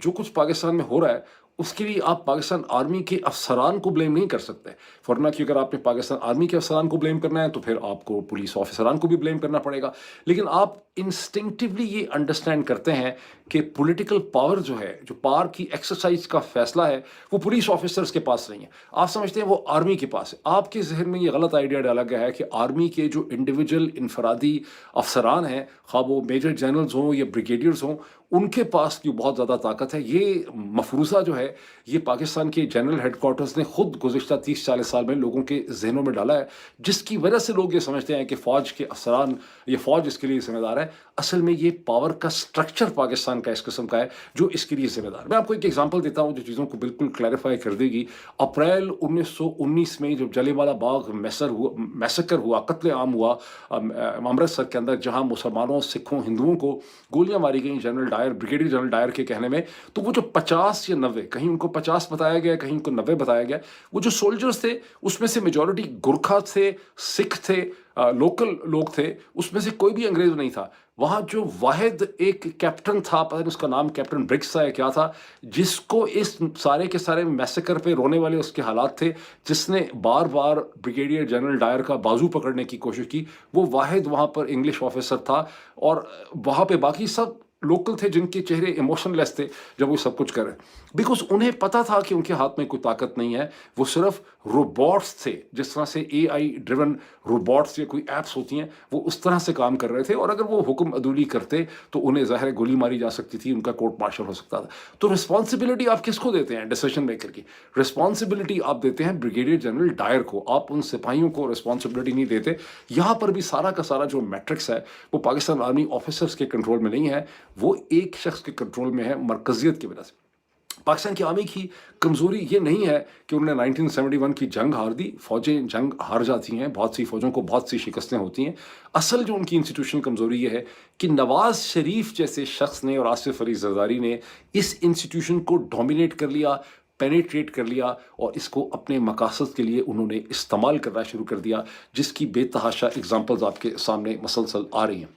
جو کچھ پاکستان میں ہو رہا ہے اس کے لیے آپ پاکستان آرمی کے افسران کو بلیم نہیں کر سکتے، ورنہ کہ اگر آپ نے پاکستان آرمی کے افسران کو بلیم کرنا ہے تو پھر آپ کو پولیس آفیسران کو بھی بلیم کرنا پڑے گا۔ لیکن آپ انسٹنکٹیولی یہ انڈرسٹینڈ کرتے ہیں کہ پولیٹیکل پاور جو ہے، جو پاور کی ایکسرسائز کا فیصلہ ہے، وہ پولیس آفیسرز کے پاس نہیں ہے، آپ سمجھتے ہیں وہ آرمی کے پاس ہے۔ آپ کے ذہن میں یہ غلط آئیڈیا ڈالا گیا ہے کہ آرمی کے جو انڈیویجول انفرادی افسران ہیں، خواہ وہ میجر جنرلز ہوں یا بریگیڈیئرز ہوں، ان کے پاس کی بہت زیادہ طاقت ہے۔ یہ مفروضہ جو ہے یہ پاکستان کے جنرل ہیڈ کوارٹرز نے خود گزشتہ 30-40 سال میں لوگوں کے ذہنوں میں ڈالا ہے، جس کی وجہ سے لوگ یہ سمجھتے ہیں کہ فوج کے افسران، یہ فوج اس کے لیے ذمہ دار ہے۔ اصل میں یہ پاور کا سٹرکچر پاکستان کا اس قسم کا ہے جو اس کے لیے ذمہ دار ہے۔ میں آپ کو ایک ایگزامپل دیتا ہوں جو چیزوں کو بالکل کلیریفائی کر دے گی۔ اپریل 1919 میں جب جلیانوالہ باغ میسکر ہوا، قتل عام ہوا امرتسر کے اندر، جہاں مسلمانوں، سکھوں، ہندوؤں کو گولیاں ماری گئیں جنرل ڈائر، بریگیڈیئر جنرل ڈائر کے کہنے میں، تو وہ جو 50 یا 90، کہیں ان کو 50 بتایا گیا، کہیں ان کو 90 بتایا گیا، وہ جو سولجرز تھے اس میں سے میجورٹی گورکھا تھے، سکھ تھے، لوکل لوگ تھے، اس میں سے کوئی بھی انگریز نہیں تھا۔ وہاں جو واحد ایک کیپٹن تھا، پتہ نہیں اس کا نام کیپٹن برگس تھا یا کیا تھا، جس کو اس سارے کے سارے میسیکر پہ رونے والے اس کے حالات تھے، جس نے بار بار بریگیڈیئر جنرل ڈائر کا بازو پکڑنے کی کوشش کی، وہ واحد وہاں پر انگلش آفیسر تھا۔ اور وہاں پہ باقی سب لوکل تھے جن کے چہرے ایموشن لیس تھے جب وہ سب کچھ کرے، بیکاز انہیں پتا تھا کہ ان کے ہاتھ میں کوئی طاقت نہیں ہے، وہ صرف روبوٹس تھے، جس طرح سے اے آئی ڈریون روبوٹس یا کوئی ایپس ہوتی ہیں، وہ اس طرح سے کام کر رہے تھے، اور اگر وہ حکم عدولی کرتے تو انہیں ظاہر گولی ماری جا سکتی تھی، ان کا کورٹ مارشل ہو سکتا تھا۔ تو رسپانسبلٹی آپ کس کو دیتے ہیں ڈیسیشن میکر کی؟ رسپانسبلٹی آپ دیتے ہیں بریگیڈیئر جنرل ڈائر کو، آپ ان سپاہیوں کو رسپانسبلٹی نہیں دیتے۔ یہاں پر بھی سارا کا سارا جو میٹرکس ہے وہ پاکستان آرمی آفیسرز کے کنٹرول میں نہیں ہے، وہ ایک شخص کے کنٹرول میں ہے، مرکزیت کی وجہ سے۔ پاکستان کی آرمی کی کمزوری یہ نہیں ہے کہ انہوں نے 1971 کی جنگ ہار دی، فوجیں جنگ ہار جاتی ہیں، بہت سی فوجوں کو بہت سی شکستیں ہوتی ہیں۔ اصل جو ان کی انسٹیٹیوشنل کمزوری یہ ہے کہ نواز شریف جیسے شخص نے اور آصف علی زرداری نے اس انسٹیٹیوشن کو ڈومینیٹ کر لیا، پینیٹریٹ کر لیا، اور اس کو اپنے مقاصد کے لیے انہوں نے استعمال کرنا شروع کر دیا، جس کی بے تحاشا اگزامپلز آپ کے سامنے مسلسل آ رہی ہیں۔